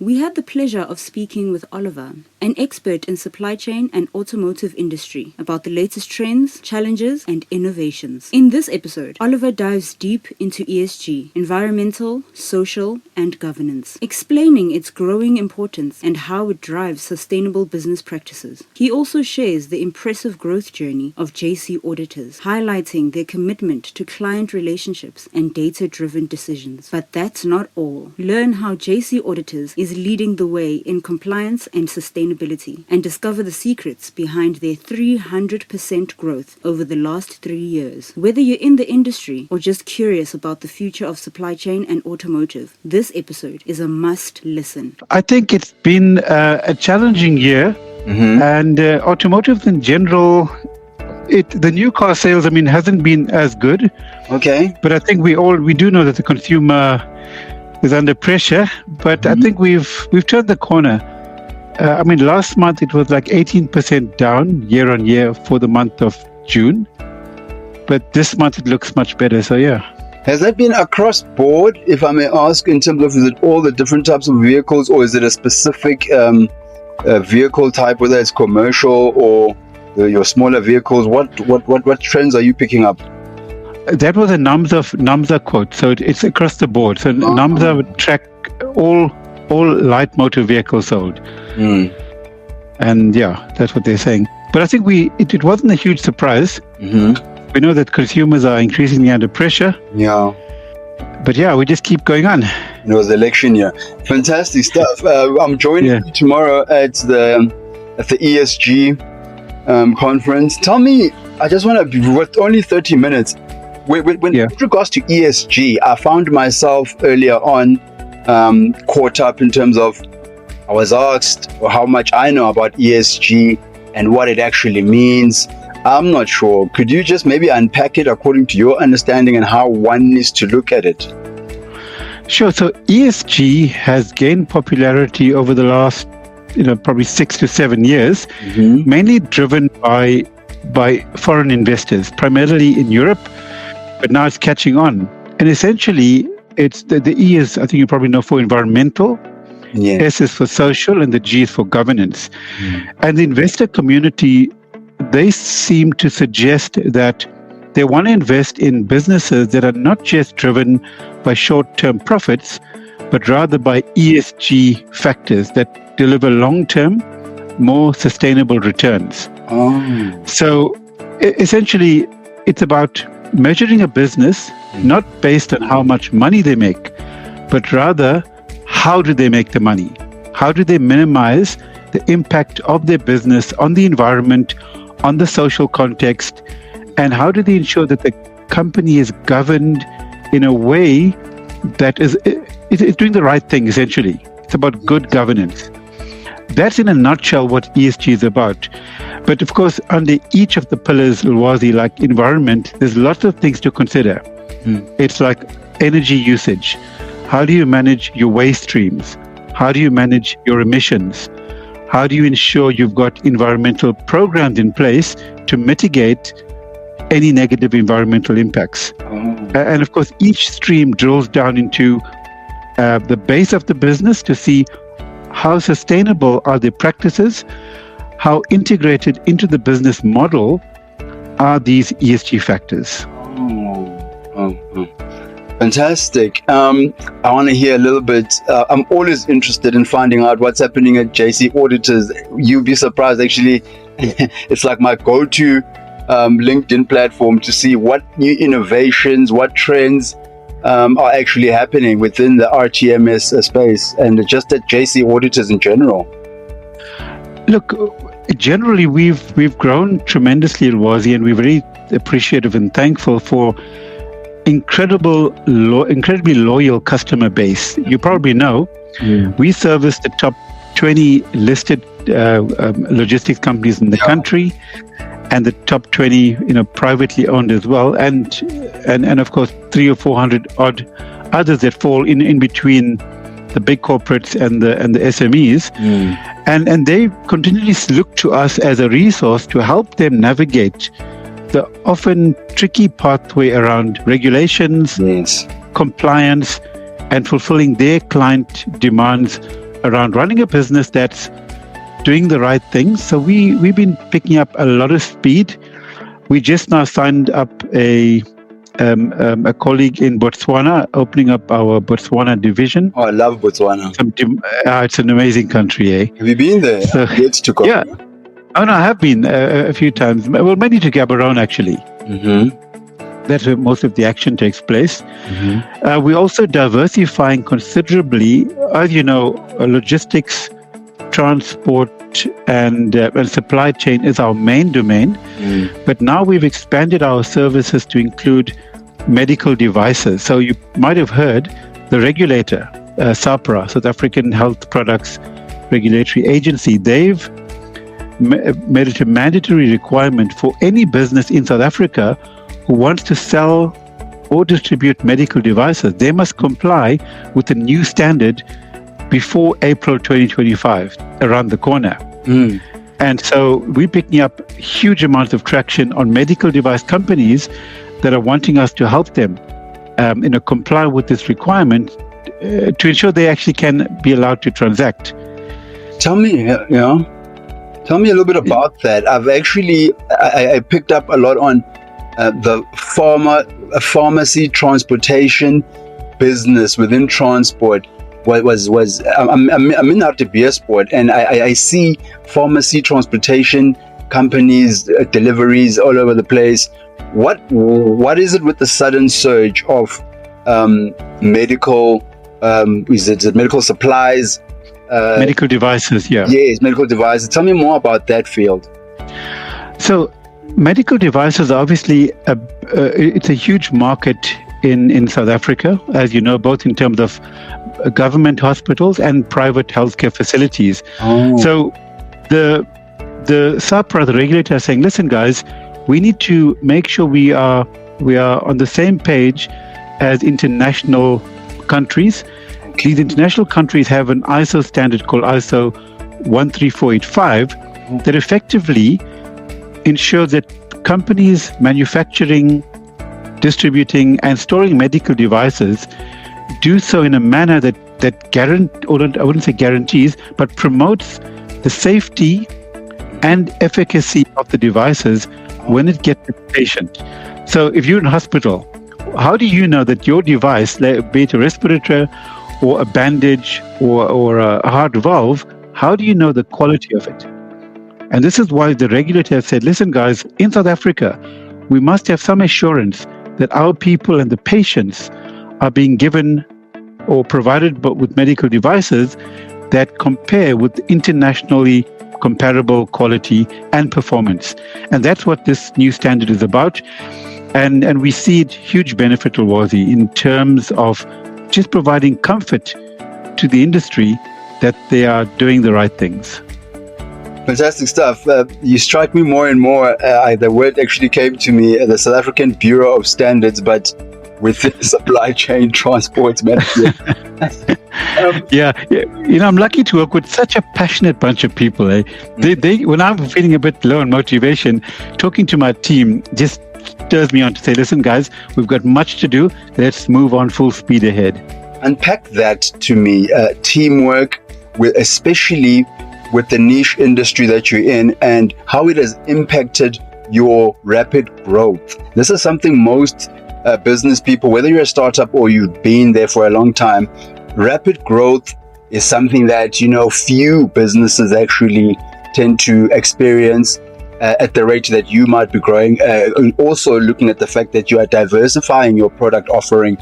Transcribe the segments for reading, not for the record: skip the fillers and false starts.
We had the pleasure of speaking with Oliver, an expert in supply chain and automotive industry, about the latest trends, challenges, and innovations. In this episode, Oliver dives deep into ESG, environmental, social, and governance, explaining its growing importance and how it drives sustainable business practices. He also shares the impressive growth journey of JC Auditors, highlighting their commitment to client relationships and data-driven decisions. But that's not all. Learn how JC Auditors is leading the way in compliance and sustainability, and discover the secrets behind their 300% growth over the last 3 years. Whether you're in the industry or just curious about the future of supply chain and automotive, this episode is a must listen. I think it's been a challenging year, and automotive in general, the new car sales, hasn't been as good. Okay. But I think we do know that the consumer is under pressure, but I think we've turned the corner. Last month it was like 18% down year on year for the month of June, but this month it looks much better. So yeah. Has that been across board, if I may ask, in terms of, is it all the different types of vehicles, or is it a specific vehicle type, whether it's commercial or your smaller vehicles? What trends are you picking up? That was a NAMSA quote, so it's across the board. So NAMSA would track all light motor vehicles sold, and yeah, that's what they're saying. But I think it wasn't a huge surprise. We know that consumers are increasingly under pressure. Yeah. But yeah, we just keep going on. It was election year. Fantastic stuff. I'm joining you tomorrow at the ESG conference. Tell me, I just want to, with only 30 minutes, with regards to ESG, I found myself earlier on caught up in terms of, I was asked how much I know about ESG and what it actually means. I'm not sure. Could you just maybe unpack it according to your understanding and how one needs to look at it? Sure. So ESG has gained popularity over the last, probably 6 to 7 years, mainly driven by foreign investors, primarily in Europe, but now it's catching on. And essentially, it's the E is, I think you probably know, for environmental, S is for social, and the G is for governance. And the investor community, they seem to suggest that they want to invest in businesses that are not just driven by short-term profits, but rather by ESG factors that deliver long-term, more sustainable returns. So essentially, it's about measuring a business not based on how much money they make, but rather how do they make the money? How do they minimize the impact of their business on the environment, on the social context, and how do they ensure that the company is governed in a way that is doing the right thing, essentially. It's about good governance. That's in a nutshell what ESG is about. But of course, under each of the pillars, Ulwazi, like environment, there's lots of things to consider. It's like energy usage. How do you manage your waste streams? How do you manage your emissions? How do you ensure you've got environmental programs in place to mitigate any negative environmental impacts? And of course, each stream drills down into the base of the business to see how sustainable are the practices, how integrated into the business model are these ESG factors. Fantastic. I want to hear a little bit. I'm always interested in finding out what's happening at JC Auditors. You'd be surprised, actually. It's like my go-to LinkedIn platform to see what new innovations, what trends are actually happening within the RTMS space and just at JC Auditors in general. Look, generally we've grown tremendously at Ulwazi, and we're very appreciative and thankful for incredibly loyal customer base. You probably know we service the top 20 listed logistics companies in the country, and the top 20 privately owned as well, and of course 300 or 400 odd others that fall in between the big corporates and the SMEs, and they continually look to us as a resource to help them navigate the often tricky pathway around regulations, compliance, and fulfilling their client demands around running a business that's doing the right things. So we've been picking up a lot of speed. We just now signed up a colleague in Botswana, opening up our Botswana division. Oh, I love Botswana. It's an amazing country, eh? Have you been there? So, Yet to come. Yeah. Oh, no, I have been a few times. Well, mainly to Gaborone, actually. That's where most of the action takes place. We're also diversifying considerably. As you know, logistics, transport, and supply chain is our main domain. But now we've expanded our services to include medical devices. So you might have heard the regulator, SAPRA, South African Health Products Regulatory Agency, they've made it a mandatory requirement for any business in South Africa who wants to sell or distribute medical devices. They must comply with the new standard before April 2025, around the corner. And so we're picking up huge amounts of traction on medical device companies that are wanting us to help them comply with this requirement to ensure they actually can be allowed to transact. Tell me a little bit about that. I've actually, I picked up a lot on the pharmacy transportation business within transport. I'm in RTBS sport, and I see pharmacy transportation companies, deliveries all over the place. What is it with the sudden surge of medical? Is it medical supplies? Medical devices, yeah. Yes, medical devices. Tell me more about that field. So, medical devices are obviously it's a huge market in South Africa, as you know, both in terms of government hospitals and private healthcare facilities. So the SAPRA, the regulator, is saying, listen, guys, we need to make sure we are on the same page as international countries. These international countries have an ISO standard called ISO 13485 that effectively ensures that companies manufacturing, distributing, and storing medical devices do so in a manner that I wouldn't say guarantees, but promotes the safety and efficacy of the devices when it gets to the patient. So if you're in a hospital, how do you know that your device, be it a respirator or a bandage or a heart valve, how do you know the quality of it? And this is why the regulator has said, listen, guys, in South Africa, we must have some assurance that our people and the patients are being given or provided with medical devices that compare with internationally comparable quality and performance. And that's what this new standard is about. And we see it huge benefit, Ulwazi, in terms of just providing comfort to the industry that they are doing the right things. Fantastic stuff. You strike me more and more. The word actually came to me, the South African Bureau of Standards, but with supply chain transport management. I'm lucky to work with such a passionate bunch of people. They when I'm feeling a bit low on motivation, talking to my team just stirs me on to say, listen, guys, we've got much to do. Let's move on full speed ahead. Unpack that to me. Teamwork, especially with the niche industry that you're in, and how it has impacted your rapid growth. This is something most business people, whether you're a startup or you've been there for a long time, rapid growth is something that, few businesses actually tend to experience at the rate that you might be growing. And also looking at the fact that you are diversifying your product offering.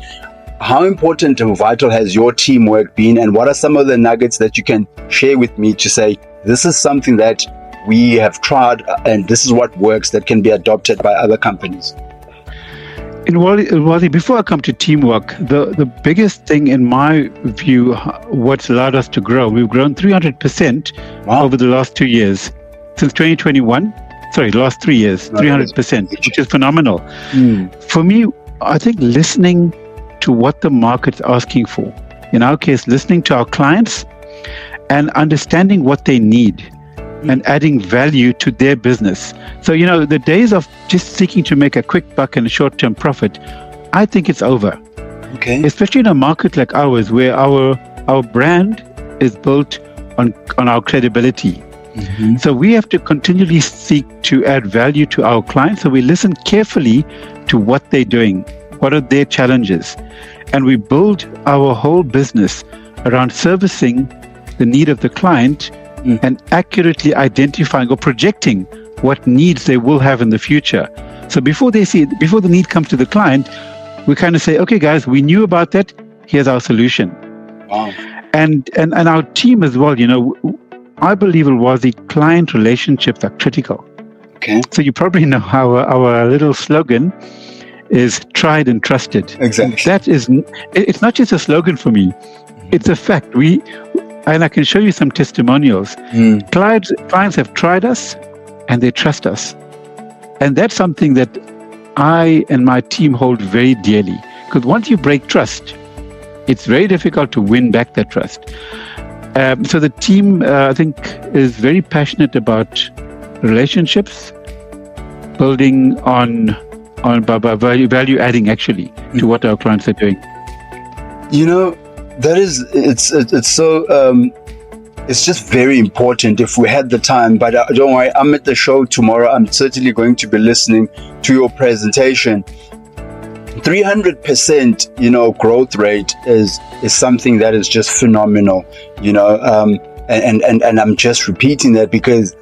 How important and vital has your teamwork been, and what are some of the nuggets that you can share with me to say, this is something that we have tried and this is what works that can be adopted by other companies? Wally, before I come to teamwork, the biggest thing in my view, what's allowed us to grow, we've grown 300% over the last 2 years. Since 2021, the last 3 years, 300%, which is phenomenal. For me, I think listening to what the market's asking for. In our case, listening to our clients and understanding what they need and adding value to their business. So, the days of just seeking to make a quick buck and a short-term profit, I think it's over. Okay. Especially in a market like ours, where our brand is built on our credibility. So we have to continually seek to add value to our clients. So we listen carefully to what they're doing, what are their challenges, and we build our whole business around servicing the need of the client and accurately identifying or projecting what needs they will have in the future. So before the need comes to the client, we kind of say, okay, guys, we knew about that. Here's our solution. Wow. And our team as well, I believe it was the client relationships are critical. Okay. So you probably know our little slogan is tried and trusted. Exactly. It's not just a slogan for me. It's a fact. And I can show you some testimonials. Clients have tried us and they trust us. And that's something that I and my team hold very dearly. Because once you break trust, it's very difficult to win back that trust. So the team, I think, is very passionate about relationships, building on value adding actually to what our clients are doing. It's just very important if we had the time. But don't worry, I'm at the show tomorrow. I'm certainly going to be listening to your presentation. 300%, growth rate is something that is just phenomenal, and I'm just repeating that because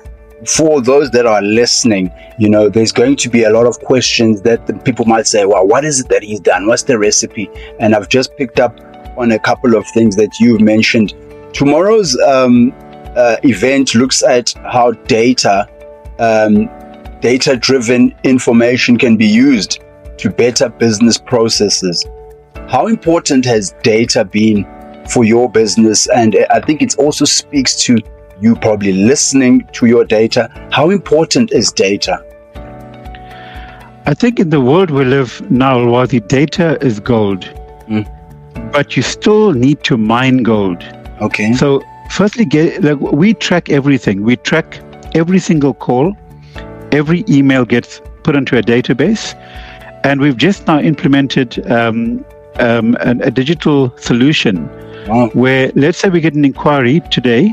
for those that are listening, there's going to be a lot of questions that the people might say, well, what is it that he's done? What's the recipe? And I've just picked up on a couple of things that you've mentioned. Tomorrow's event looks at how data-driven information can be used to better business processes. How important has data been for your business? And I think it also speaks to you probably listening to your data. How important is data? I think in the world we live now, while the data is gold, but you still need to mine gold. Okay. So firstly, we track everything. We track every single call. Every email gets put into a database. And we've just now implemented a digital solution where, let's say we get an inquiry today.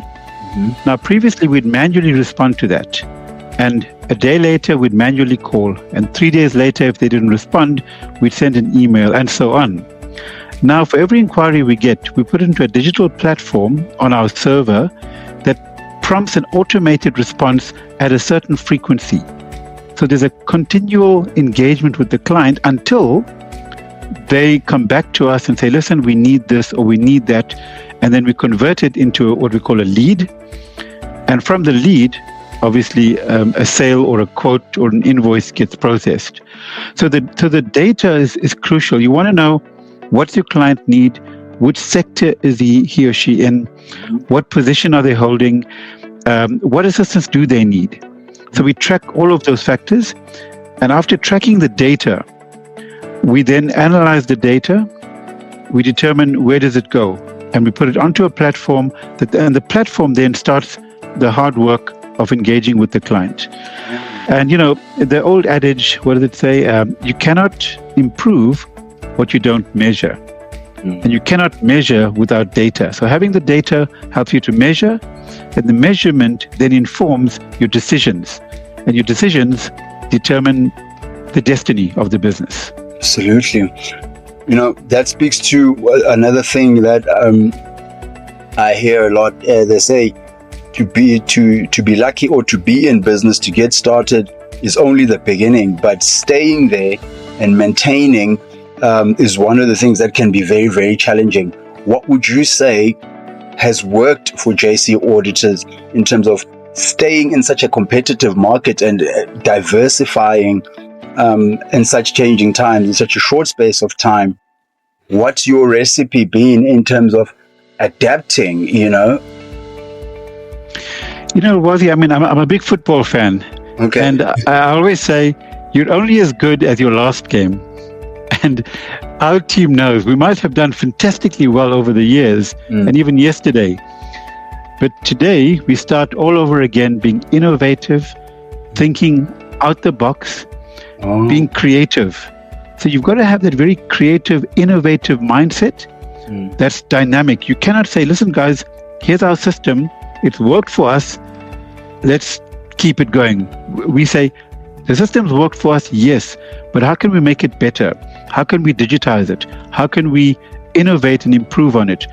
Now, previously, we'd manually respond to that. And a day later, we'd manually call. And 3 days later, if they didn't respond, we'd send an email and so on. Now, for every inquiry we get, we put it into a digital platform on our server that prompts an automated response at a certain frequency. So there's a continual engagement with the client until they come back to us and say, listen, we need this or we need that. And then we convert it into what we call a lead. And from the lead, obviously, a sale or a quote or an invoice gets processed. So the data is crucial. You want to know what's your client need, which sector is he or she in, what position are they holding, what assistance do they need. So we track all of those factors, and after tracking the data, we then analyze the data, we determine where does it go, and we put it onto a platform, and the platform then starts the hard work of engaging with the client. And the old adage, what does it say? You cannot improve what you don't measure, and you cannot measure without data. So having the data helps you to measure, and the measurement then informs your decisions, and your decisions determine the destiny of the business. Absolutely. That speaks to another thing that I hear a lot. They say to be lucky or to be in business, to get started is only the beginning, but staying there and maintaining is one of the things that can be very, very challenging. What would you say has worked for JC Auditors in terms of staying in such a competitive market and diversifying in such changing times, in such a short space of time? What's your recipe been in terms of adapting, Wazi, I'm a big football fan. Okay. And I always say, you're only as good as your last game. And our team knows we might have done fantastically well over the years and even yesterday. But today we start all over again, being innovative, thinking out the box, being creative. So you've got to have that very creative, innovative mindset that's dynamic. You cannot say, listen, guys, here's our system. It's worked for us. Let's keep it going. We say, the system's worked for us, yes, but how can we make it better? How can we digitize it? How can we innovate and improve on it?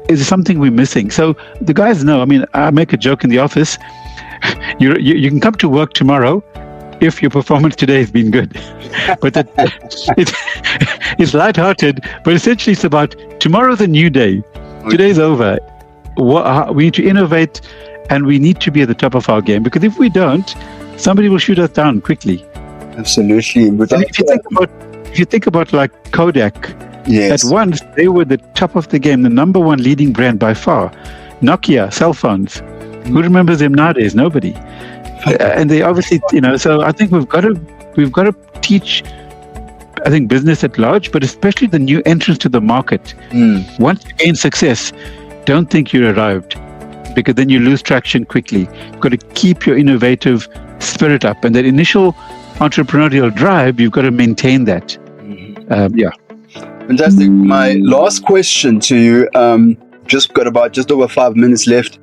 Is there something we're missing? So the guys know. I mean, I make a joke in the office. You can come to work tomorrow if your performance today has been good. But it's lighthearted, but essentially it's about tomorrow's a new day. Today's over. We need to innovate, and we need to be at the top of our game, because if we don't, somebody will shoot us down quickly. Absolutely. And if you think about like Kodak, yes, at once they were the top of the game, the number one leading brand by far. Nokia cell phones. Who remembers them nowadays? Nobody. And they obviously, so I think we've got to teach, I think, business at large, but especially the new entrants to the market. Once you gain success, don't think you're arrived, because then you lose traction quickly. You've got to keep your innovative spirit up, and that initial entrepreneurial drive, you've got to maintain that. Fantastic. My last question to you, just over 5 minutes left.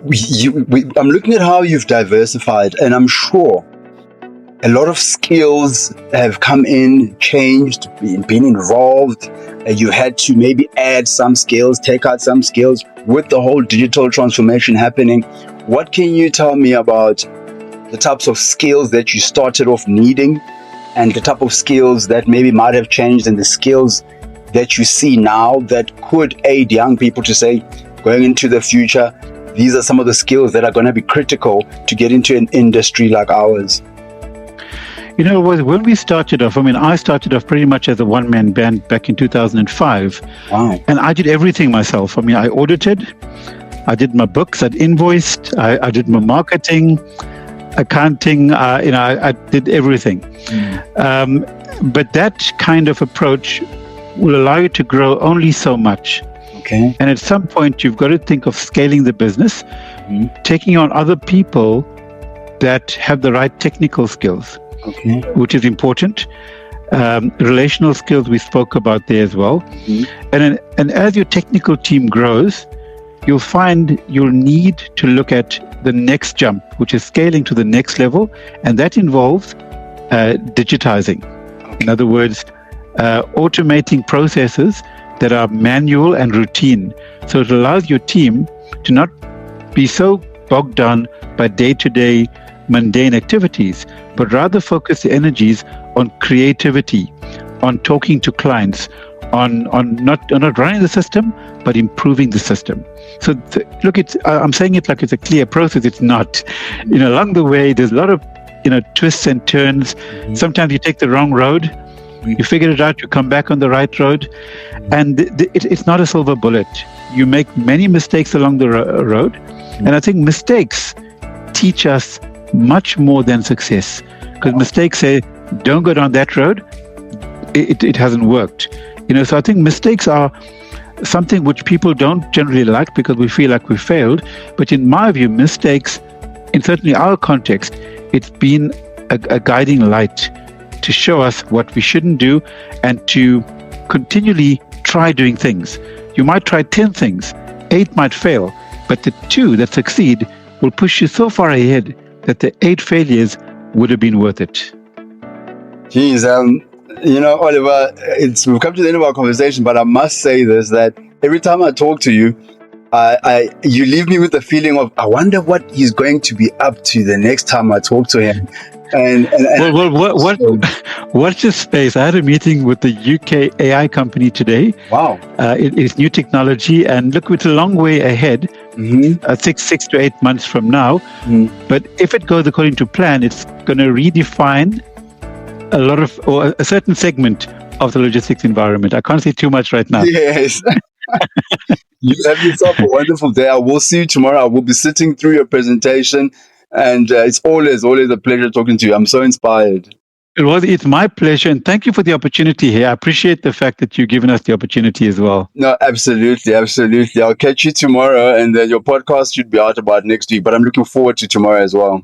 I'm looking at how you've diversified, and I'm sure a lot of skills have come in, changed, been involved. You had to maybe add some skills, take out some skills with the whole digital transformation happening. What can you tell me about the types of skills that you started off needing, and the type of skills that maybe might have changed, and the skills that you see now that could aid young people to say, going into the future, these are some of the skills that are going to be critical to get into an industry like ours? When we started off, I started off pretty much as a one-man band back in 2005. Wow. And I did everything myself. I audited, I did my books, I'd invoiced, I did my marketing, accounting, I did everything. But that kind of approach will allow you to grow only so much. Okay. And at some point, you've got to think of scaling the business, taking on other people that have the right technical skills, which is important. Relational skills we spoke about there as well. And as your technical team grows, you'll find you'll need to look at the next jump, which is scaling to the next level. And that involves digitizing. In other words, automating processes that are manual and routine. So it allows your team to not be so bogged down by day-to-day mundane activities, but rather focus the energies on creativity, on talking to clients, on not running the system, but improving the system. So look, I'm saying it like it's a clear process. It's not. Along the way, there's a lot of twists and turns. Sometimes you take the wrong road. You figure it out, you come back on the right road, and it's not a silver bullet. You make many mistakes along the road, and I think mistakes teach us much more than success, because mistakes say, don't go down that road, it hasn't worked. So I think mistakes are something which people don't generally like, because we feel like we failed. But in my view, mistakes, in certainly our context, it's been a guiding light to show us what we shouldn't do, and to continually try doing things. You might try 10 things, 8 might fail, but the 2 that succeed will push you so far ahead that the 8 failures would have been worth it. Geez, Oliver, we've come to the end of our conversation, but I must say this, that every time I talk to you, you leave me with the feeling of, I wonder what he's going to be up to the next time I talk to him. Watch this space. I had a meeting with the UK AI company today. Wow. It's new technology, and look, it's a long way ahead, 6 to 8 months from now. But if it goes according to plan, it's going to redefine a certain segment of the logistics environment. I can't say too much right now. Yes. You have yourself a wonderful day. I will see you tomorrow. I will be sitting through your presentation, and it's always a pleasure talking to you. I'm so inspired. It's my pleasure, and thank you for the opportunity here. I appreciate the fact that you've given us the opportunity as well. No, absolutely. I'll catch you tomorrow, and your podcast should be out about next week, but I'm looking forward to tomorrow as well.